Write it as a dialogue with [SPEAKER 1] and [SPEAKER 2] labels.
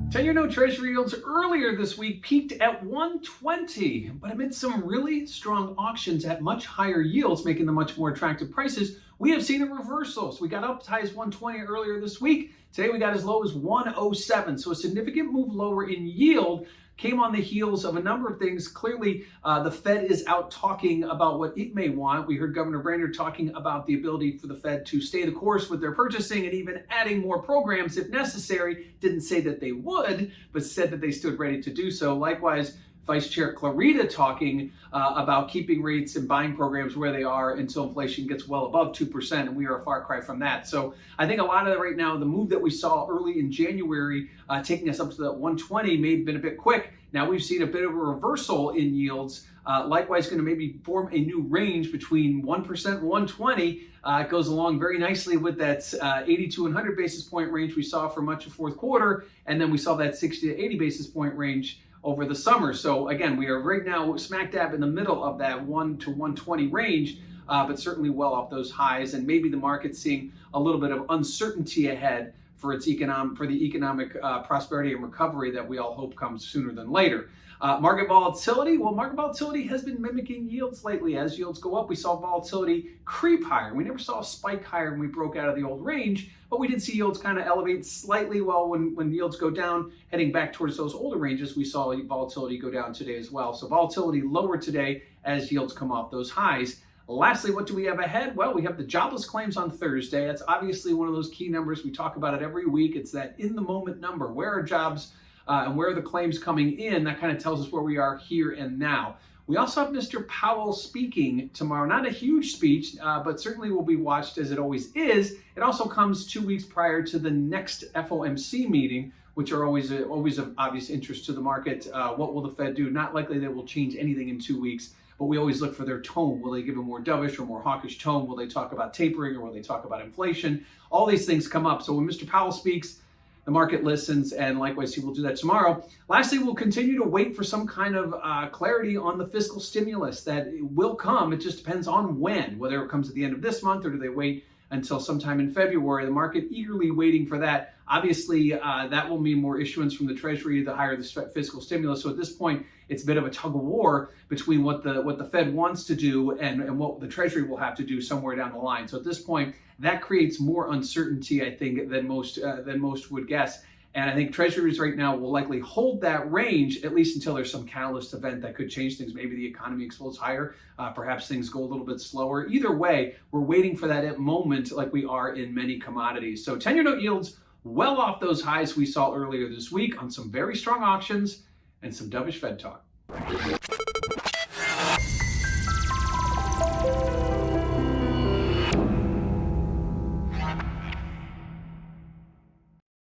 [SPEAKER 1] 10-year note Treasury yields earlier this week peaked at 120, but amid some really strong auctions at much higher yields, making them much more attractive prices, we have seen a reversal. So we got up as high as 120 earlier this week. Today we got as low as 107. So a significant move lower in yield came on the heels of a number of things. Clearly, the Fed is out talking about what it may want. We heard Governor Brainerd talking about the ability for the Fed to stay the course with their purchasing and even adding more programs if necessary. Didn't say that they would, but said that they stood ready to do so. Likewise, Vice Chair Clarita talking about keeping rates and buying programs where they are until inflation gets well above 2%, and we are a far cry from that. So I think a lot of that right now, the move that we saw early in January, taking us up to that 120 may have been a bit quick. Now we've seen a bit of a reversal in yields. Likewise, going to maybe form a new range between 1% and 120. It goes along very nicely with that 80 to 100 basis point range we saw for much of fourth quarter, and then we saw that 60 to 80 basis point range over the summer. So again, we are right now smack dab in the middle of that 1 to 120 range, but certainly well off those highs, and maybe the market's seeing a little bit of uncertainty ahead for the economic prosperity and recovery that we all hope comes sooner than later. Market volatility. Well, market volatility has been mimicking yields lately. As yields go up, we saw volatility creep higher. We never saw a spike higher when we broke out of the old range, but we did see yields kind of elevate slightly. Well, when yields go down, heading back towards those older ranges, we saw volatility go down today as well. So volatility lower today as yields come off those highs. Lastly, what do we have ahead? Well, we have the jobless claims on Thursday. That's obviously one of those key numbers. We talk about it every week. It's that in-the-moment number. Where are jobs and where are the claims coming in? That kind of tells us where we are here and now. We also have Mr. Powell speaking tomorrow. Not a huge speech, but certainly will be watched as it always is. It also comes 2 weeks prior to the next FOMC meeting, which are always of obvious interest to the market. What will the Fed do? Not likely they will change anything in 2 weeks, but we always look for their tone. Will they give a more dovish or more hawkish tone? Will they talk about tapering or will they talk about inflation? All these things come up. So when Mr. Powell speaks, the market listens, and likewise, he will do that tomorrow. Lastly, we'll continue to wait for some kind of clarity on the fiscal stimulus that will come. It just depends on when, whether it comes at the end of this month or do they wait until sometime in February. The market eagerly waiting for that. Obviously, that will mean more issuance from the Treasury the higher the fiscal stimulus. So at this point, it's a bit of a tug of war between what the Fed wants to do and what the Treasury will have to do somewhere down the line. So at this point, that creates more uncertainty, I think, than most would guess. And I think Treasuries right now will likely hold that range at least until there's some catalyst event that could change things. Maybe the economy explodes higher, perhaps things go a little bit slower. Either way, we're waiting for that moment like we are in many commodities. So 10-year note yields well off those highs we saw earlier this week on some very strong auctions and some dovish Fed talk.